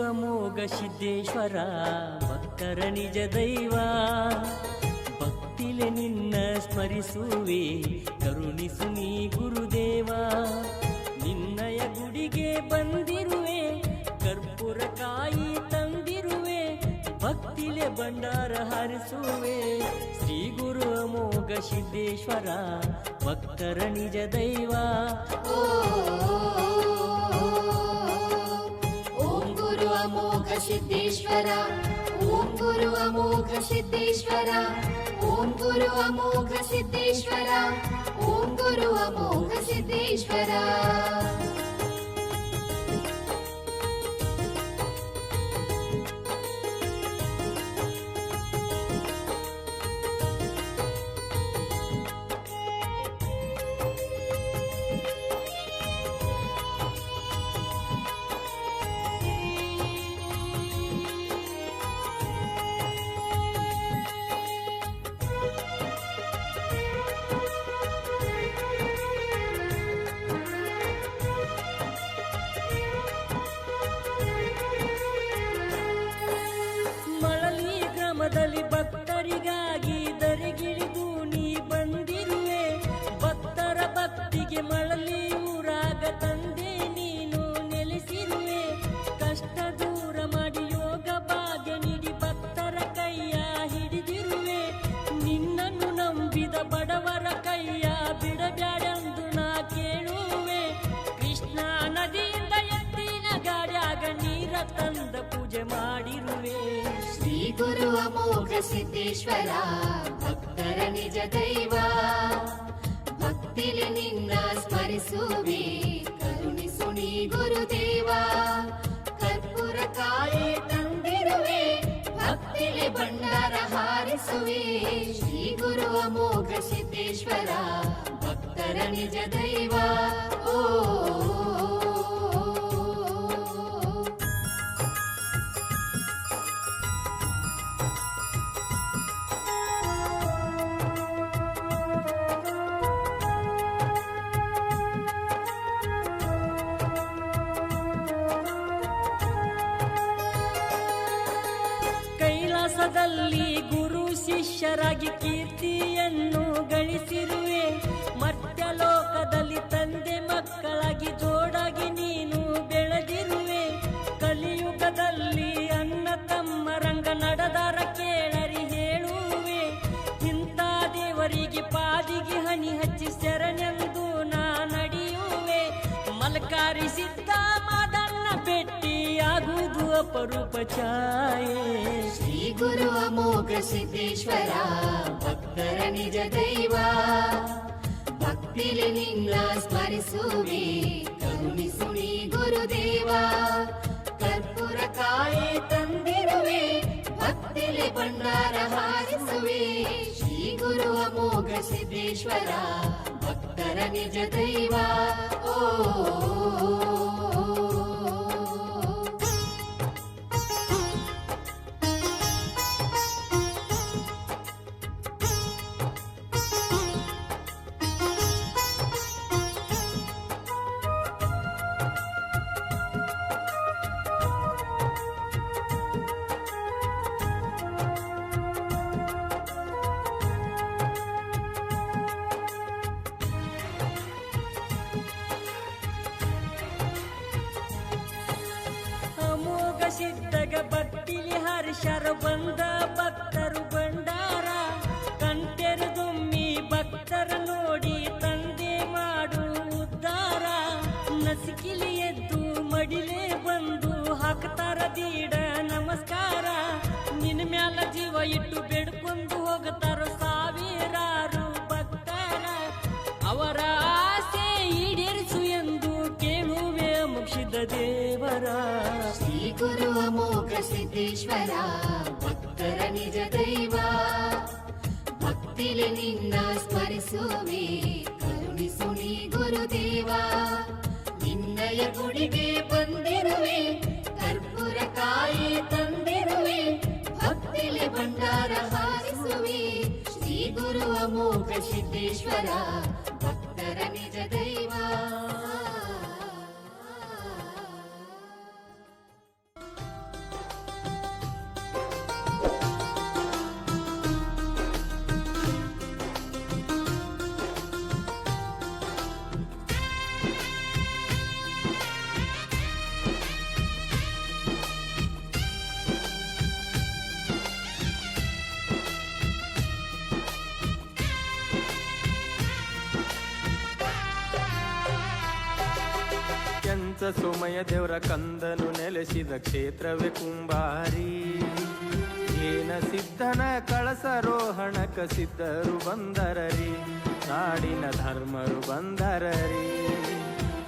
ಅಮೋಘ ಸಿದ್ದೇಶ್ವರ ಭಕ್ತರ ನಿಜ ದೈವ. ಭಕ್ತಿಲೆ ನಿನ್ನ ಸ್ಮರಿಸುವೆ ಕರುಣಿಸು ನೀ ಗುರುದೇವ. ನಿನ್ನಯ ಗುಡಿಗೆ ಬಂದಿರುವೆ ಕರ್ಪೂರ ಕಾಯಿ ತಂದಿರುವೆ. ಭಕ್ತಿಲೆ ಭಂಡಾರ ಹರಿಸುವೆ ಶ್ರೀ ಗುರು ಅಮೋಘ ಸಿದ್ದೇಶ್ವರ ಭಕ್ತರ ನಿಜ ದೈವ. ಓಂ ಗುರು ಅಮೋಘ ಸಿದ್ದೇಶ್ವರ, ಓಂ ಗುರು ಅಮೋಘ ಸಿದ್ದೇಶ್ವರ, ಓಂ ಗುರು ಅಮೋಘ ಸಿದ್ದೇಶ್ವರ, ಓಂ ಗುರು ಅಮೋಘ ಸಿದ್ದೇಶ್ವರ. ಭಕ್ತರಿಗಾಗಿ ದರೆಗಿಳಿದು ನೀ ಬಂದಿರುವೆ. ಭಕ್ತರ ಭಕ್ತಿಗೆ ಮಳಲಿ ಊರಾಗ ತಂದೆ ನೀನು ನೆಲೆಸಿರುವೆ. ಕಷ್ಟ ದೂರ ಮಾಡಿ ಯೋಗ ಭಾಗ್ಯ ನೀಡಿ ಭಕ್ತರ ಕೈಯ ಹಿಡಿದಿರುವೆ. ನಿನ್ನನ್ನು ನಂಬಿದ ಬಡವರ ಕೈಯ ಬಿಡಬ್ಯಾಡೆಂದು ನಾ ಕೇಳುವೆ. ಕೃಷ್ಣ ನದಿಯಿಂದ ಎತ್ತಿನ ಗಾಡ್ಯಾಗ ನೀರ ತಂದ ಪೂಜೆ ಮಾಡಿರುವೆ. ಶ್ರೀ ಗುರು ಅಮೋಘ ಸಿದ್ದೇಶ್ವರ ಭಕ್ತರ ನಿಜ ದೈವ. ಭಕ್ತಿಲಿ ನಿನ್ನ ಸ್ಮರಿಸುವೆ ಕರುಣಿಸು ನೀ ಗುರುದೇವ. ಕರ್ಪೂರ ಕಾಯಿ ತಂದಿರುವೆ ಭಕ್ತಿಲಿ ಭಂಡಾರ ಹಾರಿಸುವೆ. ಶ್ರೀ ಗುರು ಅಮೋಘ ಸಿದ್ದೇಶ್ವರ ಭಕ್ತರ ನಿಜ ದೈವ. ಓ ಕೈಲಾಸದಲ್ಲಿ ಗುರು ಶಿಷ್ಯರಾಗಿ ಕೀರ್ತಿಯನ್ನು ಗಳಿಸಿರುವೆ. ಮರ್ತ್ಯಲೋಕದಲ್ಲಿ ತಂದೆ ಮಕ್ಕಳಾಗಿ ಜೋಡಾಗಿ ನೀನು ಬೆಳೆದಿರುವೆ. ಕಲಿಯುಗದಲ್ಲಿ ಅಣ್ಣ ತಮ್ಮರಂಗ ನಡೆದಾರ ಕೇಳರಿ ಹೇಳುವೆ. ಇಂಥ ದೇವರಿಗೆ ಪಾದಿಗೆ ಹನಿ ಹಚ್ಚಿ ಶರಣೆಂದು ನಾ ನಡೆಯುವೆ. ಮಲ್ಕಾರಿ ಸಿದ್ಧ ಮಾದಣ್ಣ ಭೇಟಿಯಾಗುವುದು ಅಪರೂಪ ಛಾಯೆ. ಶ್ರೀ ಗುರು ಅಮೋಘ ಸಿದ್ದೇಶ್ವರ ಭಕ್ತರ ನಿಜ ದೈವ. ಭಕ್ತಿಲಿ ನಿನ್ನ ಸ್ಮರಿಸುವೆ ಕರುಣಿಸು ನೀ ಗುರುದೇವ. ಕರ್ಪೂರ ಕಾಯಿ ತಂದಿರುವೆ ಭಕ್ತಿಲಿ ಭಂಡಾರ ಹಾರಿಸುವೆ. ಶ್ರೀ ಗುರು ಅಮೋಘ ಸಿದ್ದೇಶ್ವರ ಭಕ್ತರ ನಿಜ ದೈವ. ಓ ಸಿದ್ಧಗ ಭಕ್ತಿಲಿ ಹರ್ಷರ ಬಂದ ಭಕ್ತರು ಭಂಡಾರ. ಕಂಟೆರದುಮ್ಮಿ ಭಕ್ತರ ನೋಡಿ ತಂದೆ ಮಾಡು ಉದ್ಧಾರ. ನಸಿಕಿಲಿ ಎದ್ದು ಮಡಿಲೇ ಬಂದು ಹಾಕ್ತಾರ ದೀಡ ನಮಸ್ಕಾರ. ನಿನ್ನ ಮ್ಯಾಲ ಜೀವ ಇಟ್ಟು ಬೇಡ್ಕೊಂಡು ಹೋಗ್ತಾರ ಸಾವಿರಾರು ಭಕ್ತರ. ಅವರ ಆಸೆ ಈಡೇರಿಸು ಎಂದು ಕೇಳುವೆ ಮುಗಿಸಿದ ದೇವರ. ಶ್ರೀ ಗುರು ಅಮೋಘ ಸಿದ್ದೇಶ್ವರ ಭಕ್ತರ ನಿಜ ದೈವ. ಭಕ್ತಿಲಿ ನಿನ್ನ ಸ್ಮರಿಸುವೆ ಕರುಣಿಸು ನೀ ಗುರುದೇವ. ನಿನ್ನಯ ಗುಡಿಗೆ ಬಂದಿರುವೆ ಕರ್ಪೂರ ಕಾಯಿ ತಂದಿರುವೆ ಭಕ್ತಿಲಿ ಭಂಡಾರ ಹಾರಿಸುವೆ. ಶ್ರೀ ಗುರು ಅಮೋಘ ಸಿದ್ದೇಶ್ವರ ಭಕ್ತರ ನಿಜ ದೈವ. ಸೋಮಯ್ಯ ದೇವರ ಕಂದನು ನೆಲೆಸಿದ ಕ್ಷೇತ್ರವೇ ಕುಂಬಾರಿ. ಏನ ಸಿದ್ಧನ ಕಳಸರೋಹಣಕ ಸಿದ್ಧರು ಬಂದರರಿ, ನಾಡಿನ ಧರ್ಮರು ಬಂದರರಿ.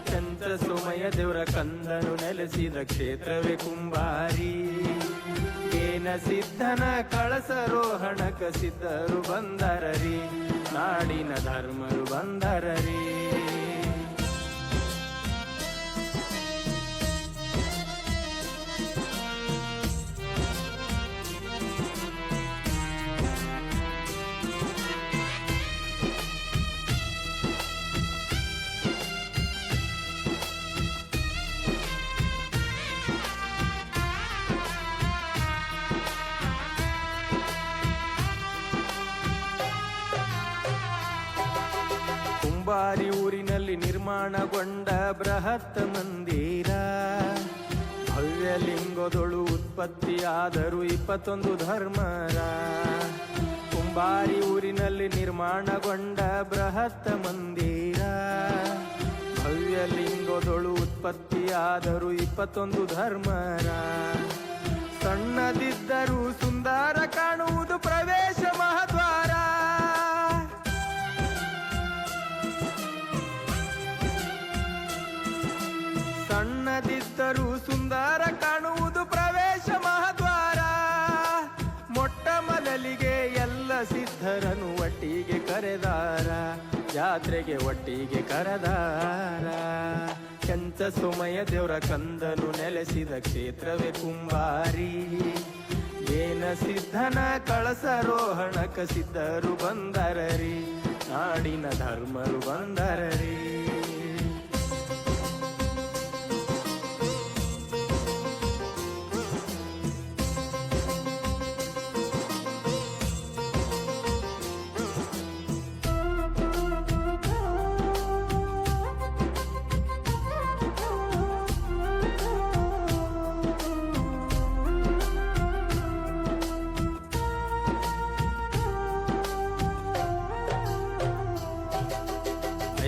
ಚಂದ್ರ ಸೋಮಯ್ಯ ದೇವರ ಕಂದನು ನೆಲೆಸಿದ ಕ್ಷೇತ್ರವೇ ಕುಂಬಾರಿ. ಏನ ಸಿದ್ಧನ ಕಳಸರೋಹಣಕ ಸಿದ್ಧರು ಬಂದರರಿ, ನಾಡಿನ ಧರ್ಮರು ಬಂದರರಿ. ಕುಂಬಾರಿ ಊರಿನಲ್ಲಿ ನಿರ್ಮಾಣಗೊಂಡ ಬೃಹತ್ ಮಂದಿರ, ಭವ್ಯ ಲಿಂಗದೊಳು ಉತ್ಪತ್ತಿಯಾದರು 21 ಧರ್ಮರ. ಕುಂಬಾರಿ ಊರಿನಲ್ಲಿ ನಿರ್ಮಾಣಗೊಂಡ ಬೃಹತ್ ಮಂದಿರ, ಭವ್ಯ ಲಿಂಗದೊಳು ಉತ್ಪತ್ತಿಯಾದರು 21 ಧರ್ಮರ. ಸಣ್ಣದಿದ್ದರೂ ಸುಂದರ ಕಾಣುವುದು ಪ್ರವೇಶ ಮಹದ್ವಾರ. ಸಣ್ಣದಿದ್ದರೂ ಸುಂದರ ಕಾಣುವುದು ಪ್ರವೇಶ ಮಹದ್ವಾರ. ಮೊಟ್ಟ ಮೊದಲಿಗೆ ಎಲ್ಲ ಸಿದ್ಧರನ್ನು ಒಟ್ಟಿಗೆ ಕರೆದಾರ, ಜಾತ್ರೆಗೆ ಒಟ್ಟಿಗೆ ಕರೆದಾರ. ಕೆಂಚ ಸೋಮಯ್ಯ ದೇವರ ಕಂದನು ನೆಲೆಸಿದ ಕ್ಷೇತ್ರವೇ ಕುಂಬಾರಿ. ಏನ ಸಿದ್ಧನ ಕಳಸರೋಹಣಕ ಸಿದ್ಧರು ಬಂದರರಿ, ನಾಡಿನ ಧರ್ಮರು ಬಂದರರಿ.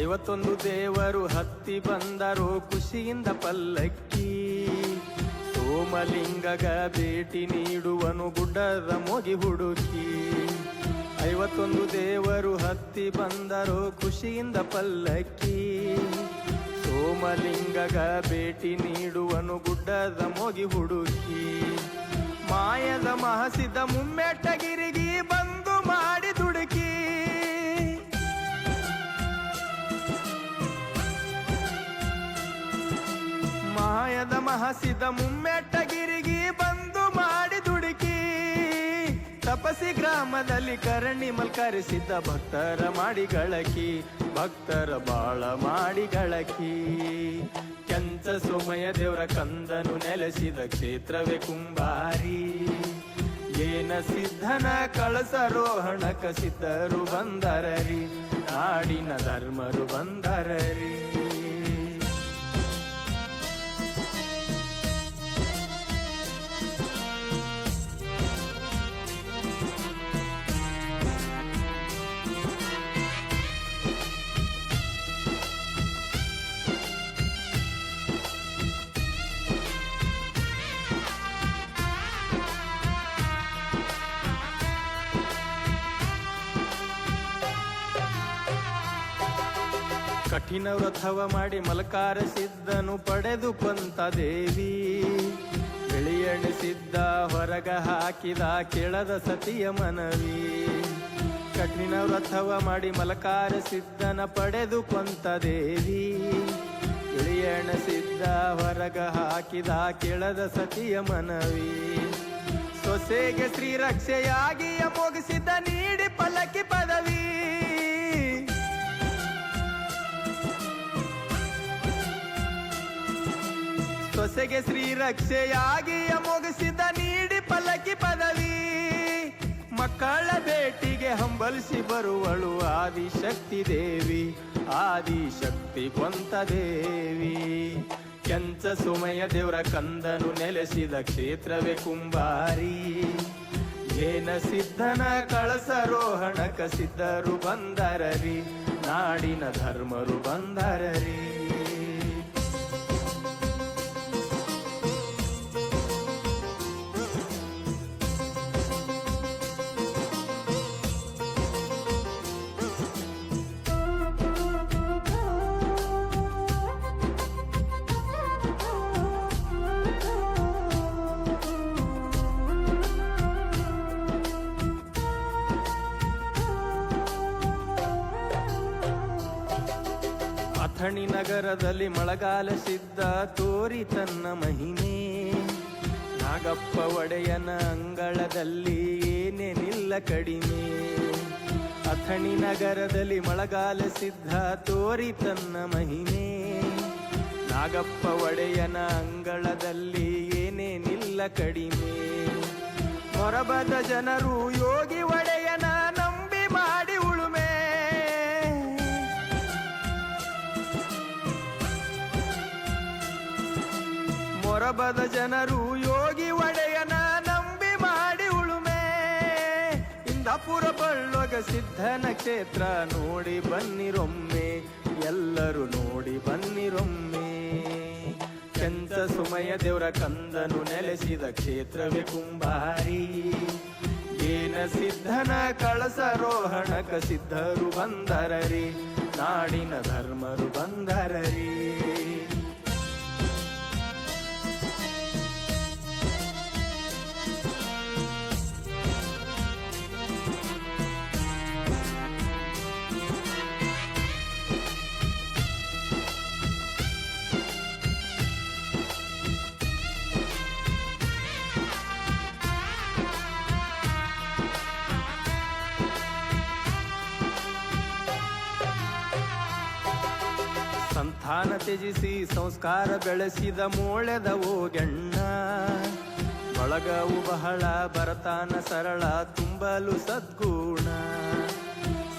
ಐವತ್ತೊಂದು ದೇವರು ಹತ್ತಿ ಬಂದರು ಖುಷಿಯಿಂದ ಪಲ್ಲಕ್ಕಿ. ಸೋಮಲಿಂಗಗ ಭೇಟಿ ನೀಡುವನು ಗುಡ್ಡದ ಮೊಗಿ ಹುಡುಕಿ. 51 ದೇವರು ಹತ್ತಿ ಬಂದರು ಖುಷಿಯಿಂದ ಪಲ್ಲಕ್ಕಿ. ಸೋಮಲಿಂಗಗ ಭೇಟಿ ನೀಡುವನು ಗುಡ್ಡದ ಮೊಗಿ ಹುಡುಕಿ. ಮಾಯದ ಮಹಸಿದ ಮುಮ್ಮೆಟ್ಟಗಿರಿಗಿ ಬಂದು ಮಾಡಿ ದುಡುಕಿ. ಮಾಯದ ಮಹಸಿದ ಮುಮ್ಮೆಟ್ಟಗಿರಿಗಿ ಬಂದು ಮಾಡಿ ದುಡುಕಿ. ತಪಸಿ ಗ್ರಾಮದಲ್ಲಿ ಕರಣಿ ಮಲ್ಕರಿಸಿದ್ದ ಭಕ್ತರ ಮಾಡಿ ಗಳಕಿ, ಭಕ್ತರ ಬಾಳ ಮಾಡಿ ಗಳಕಿ. ಕೆಂಚ ಸೋಮಯ್ಯ ದೇವರ ಕಂದನು ನೆಲೆಸಿದ ಕ್ಷೇತ್ರವೇ ಕುಂಬಾರಿ. ಏನ ಸಿದ್ಧನ ಕಳಸರೋಹಣಕ ಸಿದ್ಧರು ಬಂದರರಿ, ನಾಡಿನ ಧರ್ಮರು ಬಂದರರಿ. ಕಠಿಣ ವ್ರತವ ಮಾಡಿ ಮಲಕಾರ ಸಿದ್ಧನು ಪಡೆದು ಕೊಂತ ದೇವಿ. ಬೆಳೆಯಣಿಸಿದ್ದ ಹೊರಗ ಹಾಕಿದ ಕೆಳದ ಸತಿಯ ಮನವಿ. ಕಠಿಣ ವ್ರತವ ಮಾಡಿ ಮಲಕಾರ ಸಿದ್ಧನ ಪಡೆದು ಕೊಂತ ದೇವಿ. ಬೆಳೆಯಣಿಸಿದ್ದ ಹೊರಗ ಹಾಕಿದ ಕೆಳದ ಸತಿಯ ಮನವಿ. ಸೊಸೆಗೆ ಶ್ರೀರಕ್ಷೆಯಾಗಿ ಮುಗಿಸಿದ್ದ ನೀಡಿ ಪಲ್ಲಕ್ಕಿ ಪದವಿ. ಸೊಸೆಗೆ ಶ್ರೀರಕ್ಷೆಯಾಗಿ ಮುಗಿಸಿದ ನೀಡಿ ಪಲ್ಲಕ್ಕಿ ಪದವಿ. ಮಕ್ಕಳ ಭೇಟಿಗೆ ಹಂಬಲಿಸಿ ಬರುವಳು ಆದಿಶಕ್ತಿ ದೇವಿ, ಆದಿಶಕ್ತಿ ಕೊಂತ ದೇವಿ. ಕೆಂಚ ಸೋಮಯ್ಯ ದೇವರ ಕಂದನು ನೆಲೆಸಿದ ಕ್ಷೇತ್ರವೇ ಕುಂಬಾರಿ. ಏನ ಸಿದ್ಧನ ಕಳಸರೋಹಣಕ ಸಿದ್ಧರು ಬಂದರರಿ, ನಾಡಿನ ಧರ್ಮರು ಬಂದರರಿ. ಅಥಣಿ ನಗರದಲ್ಲಿ ಮಳೆಗಾಲ ಸಿದ್ಧ ತೋರಿ ತನ್ನ ಮಹಿಮೆ. ನಾಗಪ್ಪ ಒಡೆಯನ ಅಂಗಳದಲ್ಲಿ ಏನೇನಿಲ್ಲ ಕಡಿಮೆ. ಅಥಣಿ ನಗರದಲ್ಲಿ ಮಳೆಗಾಲ ಸಿದ್ಧ ತೋರಿ ತನ್ನ ಮಹಿಮೆ. ನಾಗಪ್ಪ ಒಡೆಯನ ಅಂಗಳದಲ್ಲಿ ಏನೇನಿಲ್ಲ ಕಡಿಮೆ. ಮೊರಬದ ಜನರು ಯೋಗಿ ಒಡೆಯನ ನಂಬಿ ಮಾಡಿ ಉಳುಮೆ. ಮೊರಬದ ಜನರು ಯೋಗಿ ಒಡೆಯನ ನಂಬಿ ಮಾಡಿ ಉಳುಮೆ. ಇಂದಾಪುರ ಬಳ್ಳೊಗ ಸಿದ್ಧನ ಕ್ಷೇತ್ರ ನೋಡಿ ಬನ್ನಿರೊಮ್ಮೆ, ಎಲ್ಲರೂ ನೋಡಿ ಬನ್ನಿರೊಮ್ಮೆ. ಕೆಂಚ ಸುಮಯ ದೇವರ ಕಂದನು ನೆಲೆಸಿದ ಕ್ಷೇತ್ರವೇ ಕುಂಬಾರಿ. ಏನ ಸಿದ್ಧನ ಕಳಸರೋಹಣಕ ಸಿದ್ಧರು ಬಂದರರಿ, ನಾಡಿನ ಧರ್ಮರು ಬಂದರರಿ. ಸಂತಾನ ತ್ಯಜಿಸಿ ಸಂಸ್ಕಾರ ಬೆಳೆಸಿದ ಮೋಳೆದ ಓಗೆಣ್ಣ. ಬಳಗವು ಬಹಳ ಬರತಾನ ಸರಳ ತುಂಬಲು ಸದ್ಗುಣ.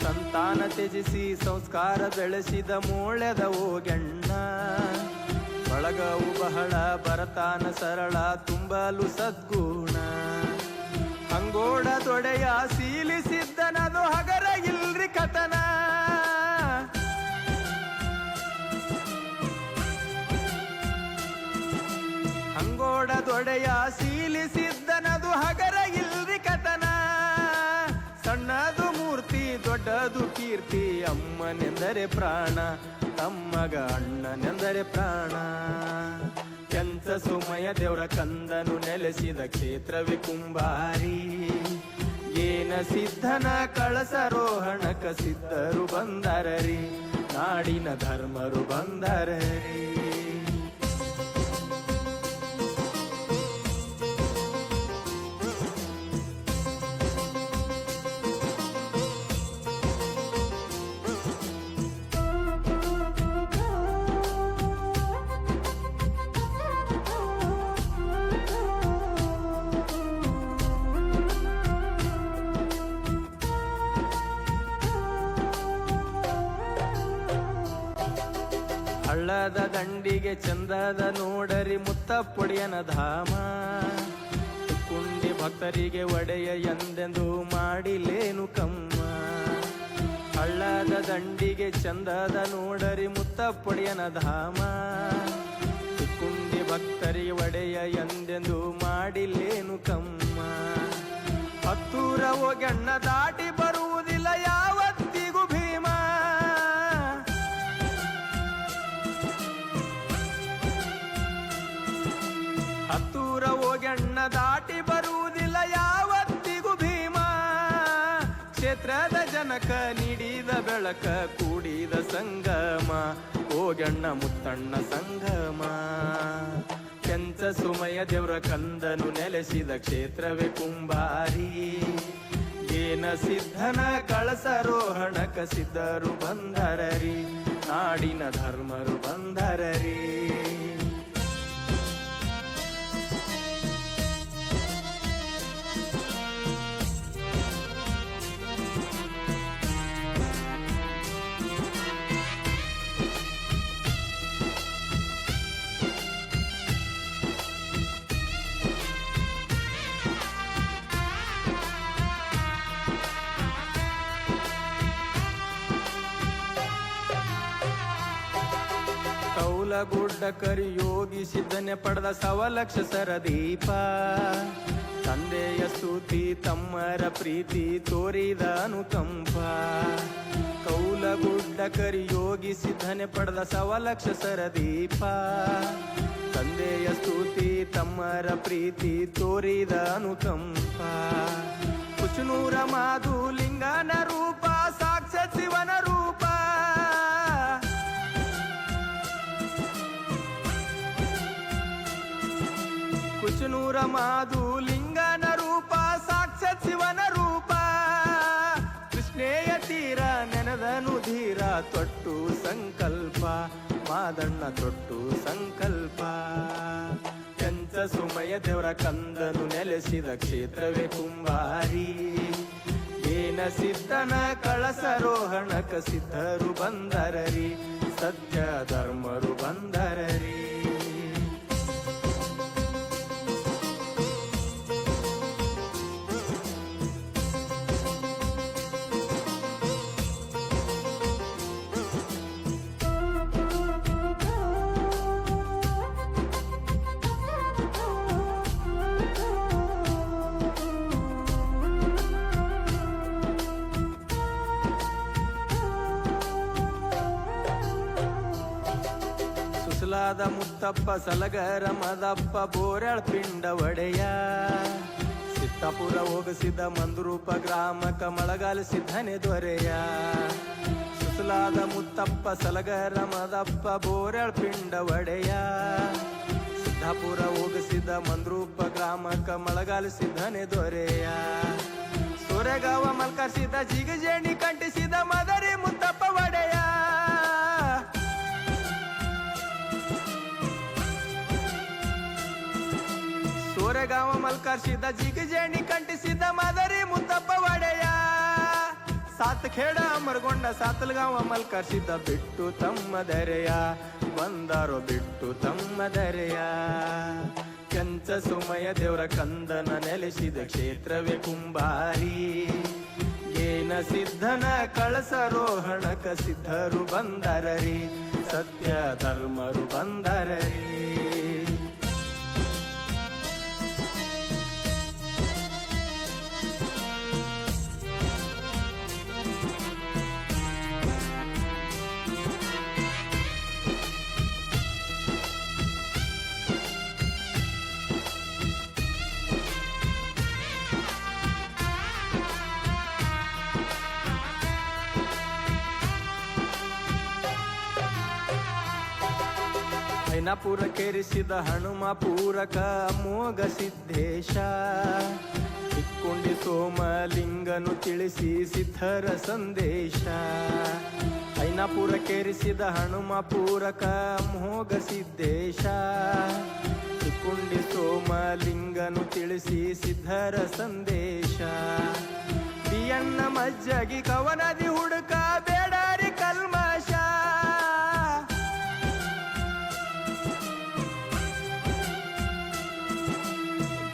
ಸಂತಾನ ತ್ಯಜಿಸಿ ಸಂಸ್ಕಾರ ಬೆಳೆಸಿದ ಮೋಳೆದ ಓಗೆಣ್ಣ. ಬಳಗವು ಬಹಳ ಬರತಾನ ಸರಳ ತುಂಬಲು ಸದ್ಗುಣ. ಅಂಗೋಡ ದೊಡೆಯ ಸೀಲಿಸಿದ್ದನದು ಹಗರ ಇಲ್ರಿ ಕಥನ. ಅಂಗೋಡ ದೊಡೆಯ ಸೀಲಿಸಿದ್ದನದು ಹಗರ ಇಲ್ರಿ ಕಥನ. ಸಣ್ಣದು ಮೂರ್ತಿ ದೊಡ್ಡದು ಕೀರ್ತಿ, ಅಮ್ಮನೆಂದರೆ ಪ್ರಾಣ, ತಮ್ಮಗ ಅಣ್ಣನೆಂದರೆ ಪ್ರಾಣ. ಕೆಂಚ ಸುಮಯ ದೇವರ ಕಂದನು ನೆಲೆಸಿದ ಕ್ಷೇತ್ರವೇ ಕುಂಬಾರಿ. ಏನ ಸಿದ್ಧನ ಕಳಸರೋಹಣಕ ಸಿದ್ಧರು ಬಂದರರಿ, ನಾಡಿನ ಧರ್ಮರು ಬಂದರರಿ. ಹಳ್ಳದ ದಂಡಿಗೆ ಚಂದದ ನೋಡರಿ ಮುತ್ತಪ್ಪೊಡೆಯನ ಧಾಮ. ಕುಂಡಿ ಭಕ್ತರಿಗೆ ಒಡೆಯ ಎಂದೆಂದು ಮಾಡಿಲೇನು ಕಮ್ಮ. ಹಳ್ಳದ ದಂಡಿಗೆ ಚಂದದ ನೋಡರಿ ಮುತ್ತಪ್ಪೊಡೆಯನ ಧಾಮ. ಕುಂಡಿ ಭಕ್ತರಿಗೆ ಒಡೆಯ ಎಂದೆಂದು ಮಾಡಿಲೇನು ಕಮ್ಮ. ಹತ್ತೂರ ಒಗೆಣ್ಣ ದಾಟಿ ಬರುವುದಿಲ್ಲ ಯಾವತ್ತಿಗೂ ಭೀಮ. ಹತ್ತೂರ ಒಗೆಣ್ಣ ದಾಟಿ ಬರುವುದಿಲ್ಲ ಯಾವತ್ತಿಗೂ ಭೀಮ. ಕ್ಷೇತ್ರದ ಜನಕ ನೀಡಿದ ಬೆಳಕ ಕೂಡಿದ ಸಂಗಮ, ಓಗೆಣ್ಣ ಮುತ್ತಣ್ಣ ಸಂಗಮ. ಕೆಂಚ ಸುಮಯ ದೇವರ ಕಂದನು ನೆಲೆಸಿದ ಕ್ಷೇತ್ರವೇ ಕುಂಬಾರಿ. ಏನ ಸಿದ್ಧನ ಕಳಸರೋಹಣಕ ಸಿದ್ಧರು ಬಂದರರಿ, ನಾಡಿನ ಧರ್ಮರು ಬಂದರರಿ. ಗುಡ್ಡ ಕರಿ ಯೋಗಿ ಸಿದ್ಧನೆ ಪಡೆದ ಸವಲಕ್ಷ ಸರದೀಪ. ತಂದೆಯ ಸ್ತುತಿ ತಮ್ಮರ ಪ್ರೀತಿ ತೋರಿದ ಅನುಕಂಪ. ಕೌಲಗುಡ್ಡ ಕರಿ ಯೋಗಿ ಸಿದ್ಧನೆ ಪಡೆದ ಸವಲಕ್ಷ ಸರದೀಪ. ತಂದೆಯ ಸ್ತುತಿ ತಮ್ಮರ ಪ್ರೀತಿ ತೋರಿದ ಅನುಕಂಪ. ಕುಚನೂರ ಮಾಧು ಲಿಂಗನ ರೂಪ ಸಾಕ್ಷಾತ್ ಶಿವನ ರೂಪ. ಕುಚನೂರ ಮಾದು ಲಿಂಗನ ರೂಪ ಸಾಕ್ಷಾತ್ ಶಿವನ ರೂಪ ಕೃಷ್ಣೇಯ ತೀರ ನೆನದನು ಧೀರ ತೊಟ್ಟು ಸಂಕಲ್ಪ ಮಾದಣ್ಣ ತೊಟ್ಟು ಸಂಕಲ್ಪ ಕೆಂಚ ಸುಮಯ ದೇವರ ಕಂದನು ನೆಲೆಸಿದ ಕ್ಷೇತ್ರವೇ ಕುಂಬಾರಿ ಏನ ಸಿದ್ಧನ ಕಳಸರೋಹಣಕ ಸಿದ್ಧರು ಬಂದರರಿ ಸತ್ಯ ಧರ್ಮರು ಬಂದರರಿ ಸುಸಲಾದ ಮುತ್ತಪ್ಪ ಸಲಗರ ಮದಪ್ಪ ಬೋರ್ಯಾಳ್ ಪಿಂಡ ಒಡೆಯ ಸಿತ್ತಾಪುರ ಹೋಗಸಿದ ಮಂದ್ರೂಪ ಗ್ರಾಮಕ ಮಳಗಾಲ ಸಿದ್ಧನೆ ದೊರೆಯ ಸುಸಲಾದ ಮುತ್ತಪ್ಪ ಸಲಗರ ಮದಪ್ಪ ಬೋರ್ಯಾಳ್ ಪಿಂಡ ಒಡೆಯ ಸಿದ್ದಾಪುರ ಹೋಗಸಿದ ಮಂದ್ರೂಪ ಗ್ರಾಮಕ ಮಳಗಾಲ ಸಿದ್ಧನೆ ದೊರೆಯ ಸೋರೆಗಾವ ಮಲ್ಕರಿಸಿದ ಜಿಗಜೇಣಿ ಕಂಟಿಸಿದ ಮದರಿ ಮುತ್ತಪ್ಪ ಒಡೆಯ ಸೋರೆಗಾವ ಮಲ್ಕರಿಸಿದ ಜಿಗಜೇಣಿ ಕಂಟಿಸಿದ ಮದರಿ ಮುತ್ತಪ್ಪ ಒಡೆಯ ಸಾತ್ಖೇಡ ಅಮರಗೊಂಡ ಸಾತಲ್ಗಾವ ಮಲ್ಕರಿಸಿದ ಬಿಟ್ಟು ತಮ್ಮ ದರೆಯ ಬಂದಾರೋ ಬಿಟ್ಟು ತಮ್ಮ ದರೆಯ ಕೆಂಚ ಸುಮಯ ದೇವರ ಕಂದನ ನೆಲೆಸಿದ ಕ್ಷೇತ್ರವೇ ಕುಂಬಾರಿ ಏನ ಸಿದ್ಧನ ಕಳಸರೋಹಣಕ ಸಿದ್ಧರು ಬಂದರರಿ ಸತ್ಯ ಧರ್ಮರು ಬಂದರರಿ ಐನಾಪುರ ಕೇರಿಸಿದ ಹನುಮ ಪೂರಕ ಮೋಗ ಸಿದ್ದೇಶ ಇಕ್ಕೊಂಡಿ ಸೋಮಲಿಂಗನು ತಿಳಿಸಿ ಸಿದ್ಧರ ಸಂದೇಶ ಐನಾಪುರ ಕೇರಿಸಿದ ಹನುಮ ಪೂರಕ ಮೋಗ ಸಿದ್ದೇಶ ಇಕ್ಕೊಂಡಿ ಸೋಮಲಿಂಗನು ತಿಳಿಸಿ ಸಿದ್ಧರ ಸಂದೇಶ ಬಿಯಣ್ಣ ಮಜ್ಜಗಿ ಕವನದಿ ಹುಡುಕ ಬೇಡಾರಿ ಕಲ್ಮಶ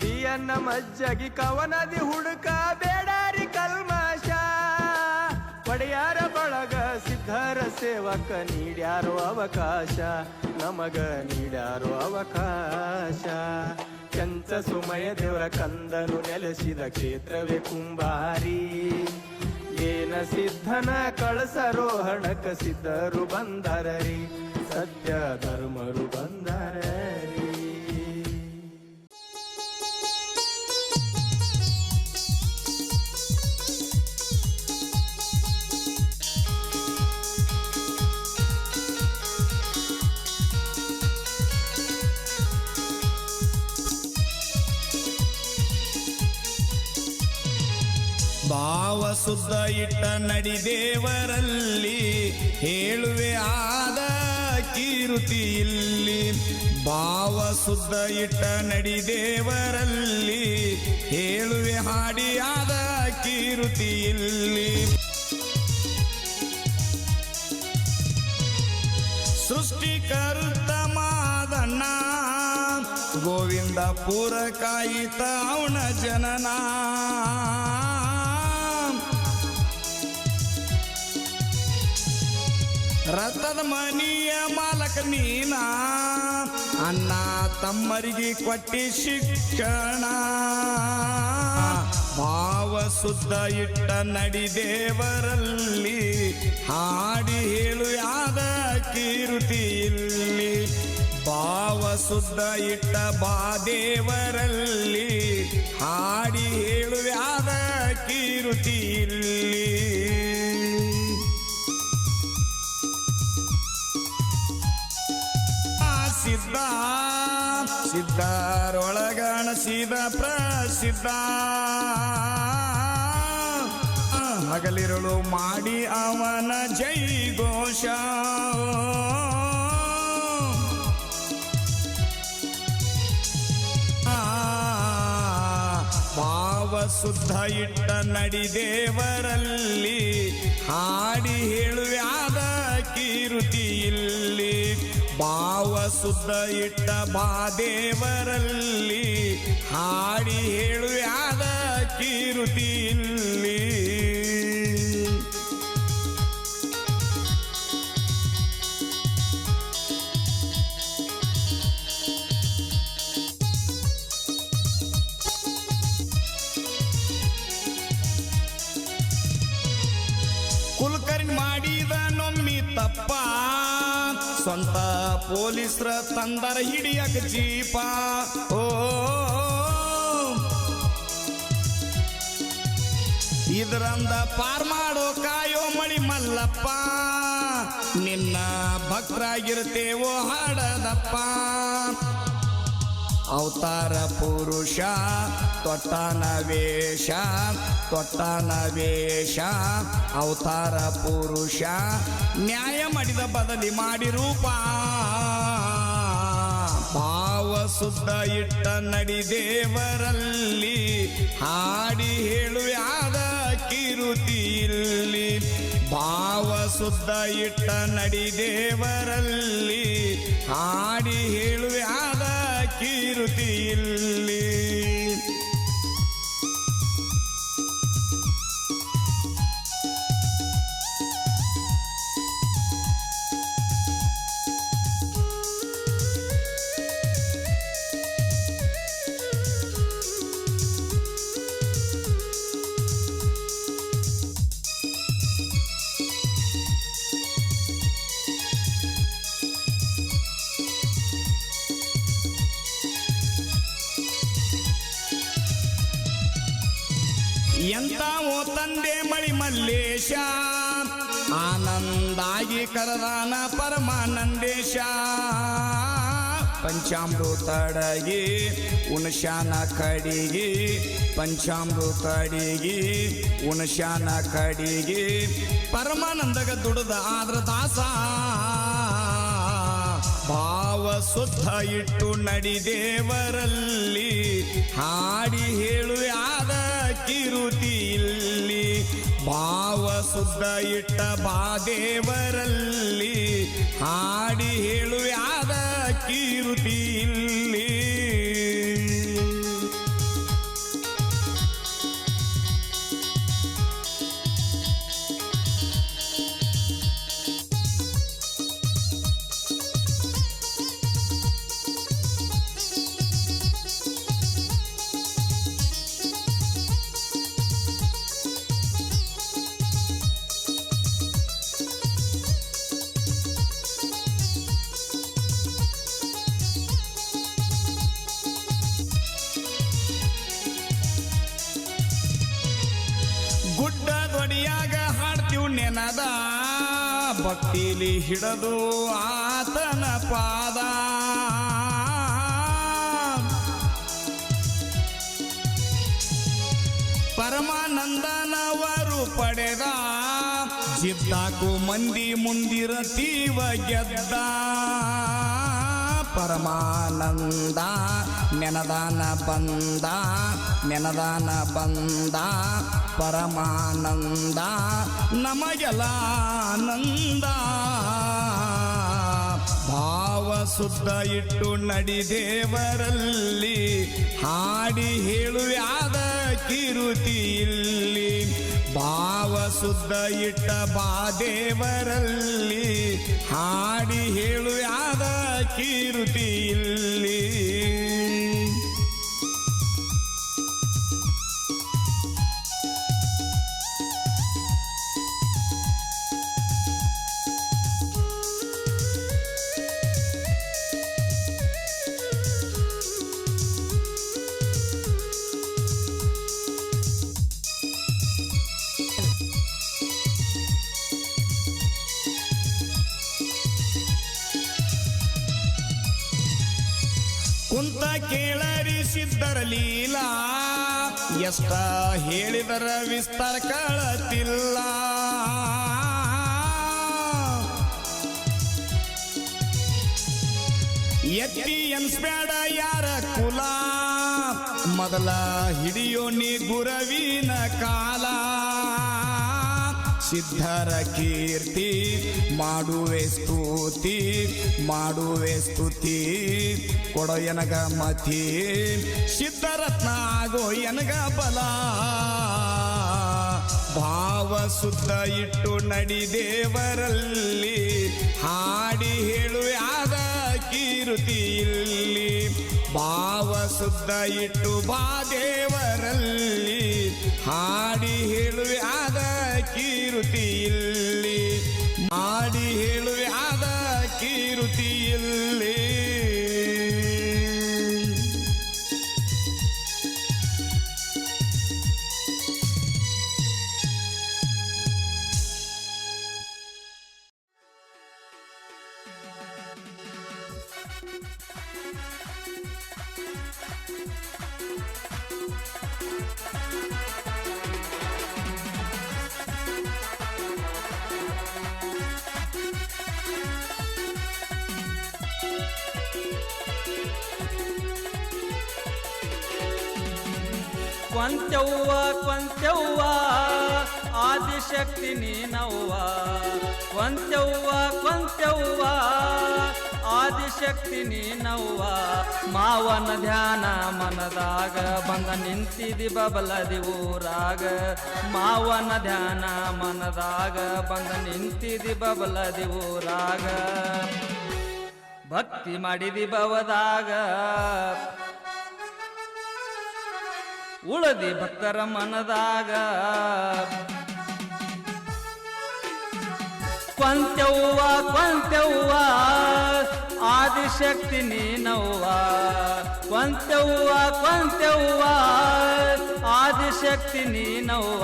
ಬಿಯಣ್ಣ ಮಜ್ಜಗಿ ಕವನದಿ ಹುಡುಕ ಬೇಡಾರಿ ಕಲ್ಮಶ ಒಡೆಯಾರ ಬಳಗ ಸಿದ್ಧರ ಸೇವಕ ನೀಡ್ಯಾರೋ ಅವಕಾಶ ನಮಗ ನೀಡ್ಯಾರೋ ಅವಕಾಶ ಕೆಂಚ ಸುಮಯ ದೇವರ ಕಂದನು ನೆಲೆಸಿದ ಕ್ಷೇತ್ರವೇ ಕುಂಬಾರಿ ಏನ ಸಿದ್ಧನ ಕಳಸರೋಹಣಕ ಸಿದ್ಧರು ಬಂದರರಿ ಸತ್ಯ ಧರ್ಮರು ಬಂದರರಿ ಭಾವ ಶುದ್ಧ ಇಟ್ಟ ನಡಿದೇವರಲ್ಲಿ ಹೇಳುವೆ ಆದ ಕೀರುತಿ ಇಲ್ಲಿ ಭಾವ ಶುದ್ಧ ಇಟ್ಟ ನಡಿದೇವರಲ್ಲಿ ಹೇಳುವೆ ಹಾಡಿಯಾದ ಕೀರುತಿ ಇಲ್ಲಿ ಸೃಷ್ಟಿಕರ್ತ ಮಾದಣ್ಣ ಗೋವಿಂದ ಪುರ ಕಾಯಿತ ಅವನ ಜನನ ರಥದ ಮನಿಯ ಮಾಲಕ ನೀನ ಅಣ್ಣ ತಮ್ಮರಿಗೆ ಕೊಟ್ಟಿ ಶಿಕ್ಷಣ ಭಾವ ಶುದ್ಧ ಇಟ್ಟ ನಡಿದೇವರಲ್ಲಿ ಹಾಡಿ ಹೇಳು ಯಾದ ಕೀರುತಿ ಇಲ್ಲಿ ಭಾವ ಶುದ್ಧ ಇಟ್ಟ ಬಾದೇವರಲ್ಲಿ ಹಾಡಿ ಹೇಳು ಯಾದ ಕೀರುತಿ ಇಲ್ಲಿ ಸಿದ್ಧ ಸಿದ್ಧರೊಳಗಣಸಿದ ಪ್ರಸಿದ್ಧ ಹಗಲಿರುಳು ಮಾಡಿ ಅವನ ಜೈ ಘೋಷ ಭಾವ ಶುದ್ಧ ಇಟ್ಟ ನಡಿದೇವರಲ್ಲಿ ಹಾಡಿ ಹೇಳುವ್ಯಾದ ಕೀರುತಿ ಇಲ್ಲಿ ಭಾವ ಶುದ್ಧ ಇಟ್ಟ ಬಾದೇವರಲ್ಲಿ ಹಾಡಿ ಹೇಳುವ್ಯಾದ ಕೀರುತಿ ಇಲ್ಲಿ ಕುಲಕರ್ಣಿ ಮಾಡಿದ ನೊಮ್ಮಿ ತಪ್ಪ ಸ್ವಂತ ಪೊಲೀಸ್ರ ತಂದರ ಹಿಡಿಯಕ ಜೀಪ ಓ ಇದರಂದ ಪಾರ್ ಮಾಡೋ ಕಾಯೋ ಮಳಿ ಮಲ್ಲಪ್ಪ ನಿನ್ನ ಭಕ್ತರಾಗಿರ್ತೇವೋ ಹಾಡದಪ್ಪ ಅವತಾರ ಪುರುಷ ತೊಟ್ಟನ ವೇಷ ಅವತಾರ ಪುರುಷ ನ್ಯಾಯ ಮಾಡಿದ ಬದಲಿ ಮಾಡಿ ರೂಪ ಭಾವ ಶುದ್ಧ ಇಟ್ಟ ನಡಿದೇವರಲ್ಲಿ ಹಾಡಿ ಹೇಳುವ್ಯಾದ ಕಿರುತಿ ಇಲ್ಲಿ ಭಾವ ಶುದ್ಧ ಇಟ್ಟ ನಡಿದೇವರಲ್ಲಿ ಹಾಡಿ ಹೇಳುವ್ಯಾದ ಕೀರುತಿ ಇಲ್ಲಿ ಎಂತಾವೋ ತಂದೆ ಮಳಿ ಮಲ್ಲೇಶ ಆನಂದಾಗಿ ಕರದಾನ ಪರಮಾನಂದೇಶ ಪಂಚಾಮೃತಡಗಿ ಉಣಶಾನ ಕಡಿಗಿ ಪಂಚಾಮೃತಡಿಗಿ ಉಣಶಾನ ಕಡಿಗಿ ಪರಮಾನಂದಗ ದುಡದ ಆದ್ರ ದಾಸ ಭಾವ ಶುದ್ಧ ಇಟ್ಟು ನಡಿದೇವರಲ್ಲಿ ಹಾಡಿ ಹೇಳುವ್ಯಾದ ಕಿರುತಿ ಇಲ್ಲಿ ಭಾವ ಶುದ್ಧ ಇಟ್ಟ ಬಾದೇವರಲ್ಲಿ ಹಾಡಿ ಹೇಳುವ್ಯಾದ ಕಿರುತಿ ಇಲ್ಲಿ ಗುಡ್ಡದೊಡಿಯಾಗ ಹಾಡ್ತೀವ್ ನೆನದ ಭಕ್ತಿಲಿ ಹಿಡದು ಆತನ ಪಾದ ಪರಮಾನಂದನವರು ಪಡೆದ ಜಿದ್ದಾಕು ಮಂದಿ ಮುಂದಿರತೀವ ಗೆದ್ದ ಪರಮಾನಂದ ನೆನದಾನ ಬಂದ ಪರಮಾನಂದ ನಮಗೆಲ್ಲ ಆನಂದ ಭಾವ ಶುದ್ಧ ಇಟ್ಟು ನಡಿದೇವರಲ್ಲಿ ಹಾಡಿ ಹೇಳುವ್ಯಾದ ಕಿರುತಿ ಇಲ್ಲಿ ಭಾವ ಶುದ್ಧ ಇಟ್ಟ ಬಾದೇವರಲ್ಲಿ ಹಾಡಿ ಹೇಳುವ್ಯಾದ ಕಿರುತಿ ಇಲ್ಲಿ ಕುಂತ ಕೇಳರಿ ಸಿದ್ಧರ ಲೀಲಾ ಎಷ್ಟ ಹೇಳಿದರ ವಿಸ್ತಾರ ಕಳತಿಲ್ಲ ಎತ್ತಿ ಎನ್ಸ್ಬೇಡ ಯಾರ ಕುಲ ಮೊದಲ ಹಿಡಿಯೋ ನೀ ಗುರವಿನ ಕಾಲ ಸಿದ್ಧರ ಕೀರ್ತಿ ಮಾಡುವೆ ಸ್ತುತಿ ಕೊಡೋ ಎನಗ ಮತಿ ಸಿದ್ಧರತ್ನ ಆಗೋ ಎನಗ ಬಲ ಭಾವ ಶುದ್ಧ ಇಟ್ಟು ನಡಿ ದೇವರಲ್ಲಿ ಹಾಡಿ ಹೇಳುವೆ ಆದ ಕೀರುತಿ ಇಲ್ಲಿ ಭಾವ ಶುದ್ಧ ಇಟ್ಟು ಬಾ ದೇವರಲ್ಲಿ ಹಾಡಿ ಹೇಳುವೆ ಆದ ಕೀರುತಿ ಇಲ್ಲಿ ಮಾಡಿ ಹೇಳುವೆ ಆದ ಕೀರುತಿ ಇಲ್ಲಿ ಕೊಂತೆವ್ವ ಆದಿಶಕ್ತಿ ನೀನವ್ವ ಕೊಂತೆವ್ವ ಆದಿಶಕ್ತಿ ನೀನವ್ವ ಮಾವನ ಧ್ಯಾನ ಮನದಾಗ ಬಂದ ನಿಂತಿದಿ ಬಬಲದಿ ಊರಾಗ ಮಾವನ ಧ್ಯಾನ ಮನದಾಗ ಬಂದ ನಿಂತಿದಿ ಬಬಲದಿ ಊರಾಗ ಭಕ್ತಿ ಮಾಡಿದಿ ಭವದಾಗ ಉಳದಿ ಭಕ್ತರ ಮನದಾಗ ಕೊಂತೆವ್ವ ಆದಿಶಕ್ತಿ ನೀನವ್ವ ಕೊಂತೆವ್ವ ಆದಿಶಕ್ತಿ ನೀನವ್ವ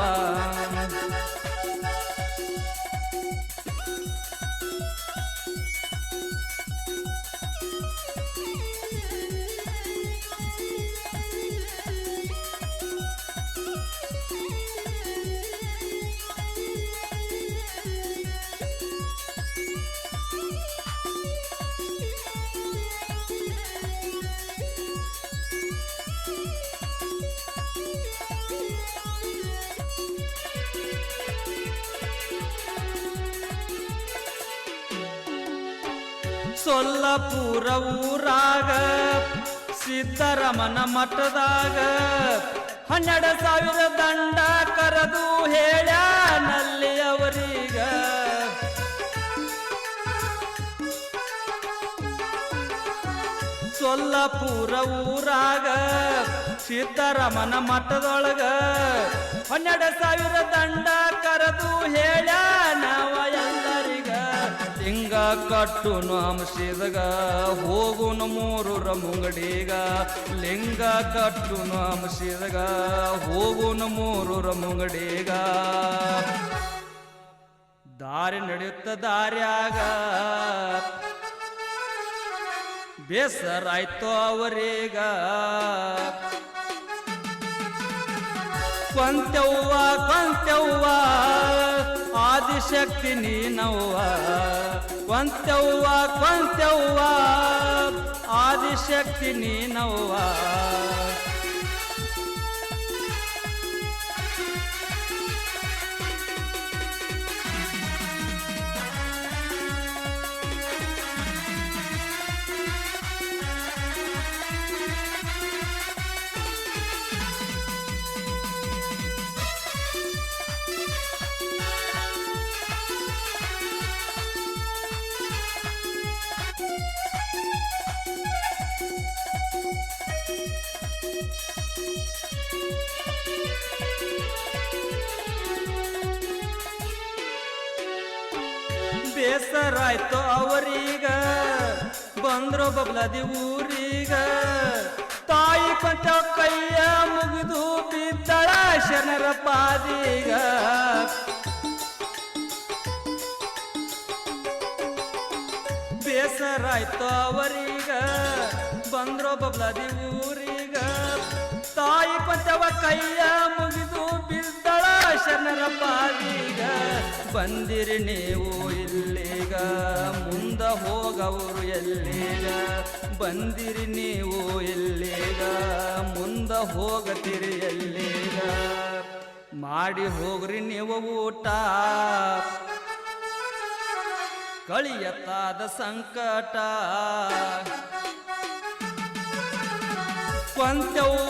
ಸೊಲ್ಲಪುರ ಊರಾಗ ಸಿದ್ದರಮನ ಮಠದಾಗ 12,000 ದಂಡ ಕರೆದು ಹೇಳ್ಯಾನಲ್ಲಿ ಅವರೀಗ ಸೊಲ್ಲಪುರ ಊರಾಗ ಸಿದ್ದರಮನ ಮಠದೊಳಗ 12,000 ದಂಡ ಕರೆದು ಹೇಳ್ಯಾನವ ಎಲ್ಲರಿಗ ಲಿಂಗ ಕಟ್ಟುನು ಅಂಶಿದಗ ಹೋಗುನು ಮೂರರ ಮುಂಗಡಿಗ ಲಿಂಗ ಕಟ್ಟುನು ಅಂಶಿದಗ ಹೋಗುನು ಮೂರರ ಮುಂಗಡಿಗ ದಾರಿ ನಡೆಯುತ್ತ ದಾರ್ಯಾಗ ಬೇಸರಾಯ್ತು ಅವರೀಗ ಕೊಂತೆವ್ವ ಆದಿಶಕ್ತಿ ನೀನವ್ವ ಕೊಂತೆವ್ವ ಆದಿಶಕ್ತಿ ನೀನವ್ವ ಬೇಸರಾಯ್ತು ಅವರೀಗ ಬಂದ್ರು ಬಬ್ಲದಿ ಊರೀಗ ತಾಯಿ ಕೊಂತ ಕೈಯ ಮುಗಿದು ಬಿದ್ದಳ ಶನರ ಪಾದೀಗ ಬೇಸರಾಯ್ತು ಅವರೀಗ ಬಂದ್ರು ಬಬ್ಲದಿ ಊರಿಗ ತಾಯಿ ಕೊಂಚವ ಕೈಯ ಮುಗಿದು ಬಿದ್ದಳ ಶರಣರ ಪಾದೀಗ ಬಂದಿರಿ ನೀವು ಇಲ್ಲಿಗ ಮುಂದ ಹೋಗವರು ಎಲ್ಲಿಗ ಬಂದಿರಿ ನೀವು ಇಲ್ಲಿಗ ಮುಂದ ಹೋಗತಿರಿ ಎಲ್ಲಿಗ ಮಾಡಿ ಹೋಗ್ರಿ ನೀವು ಊಟ ಕಳಿಯತ್ತಾದ ಸಂಕಟ ಕೊಂತೆವು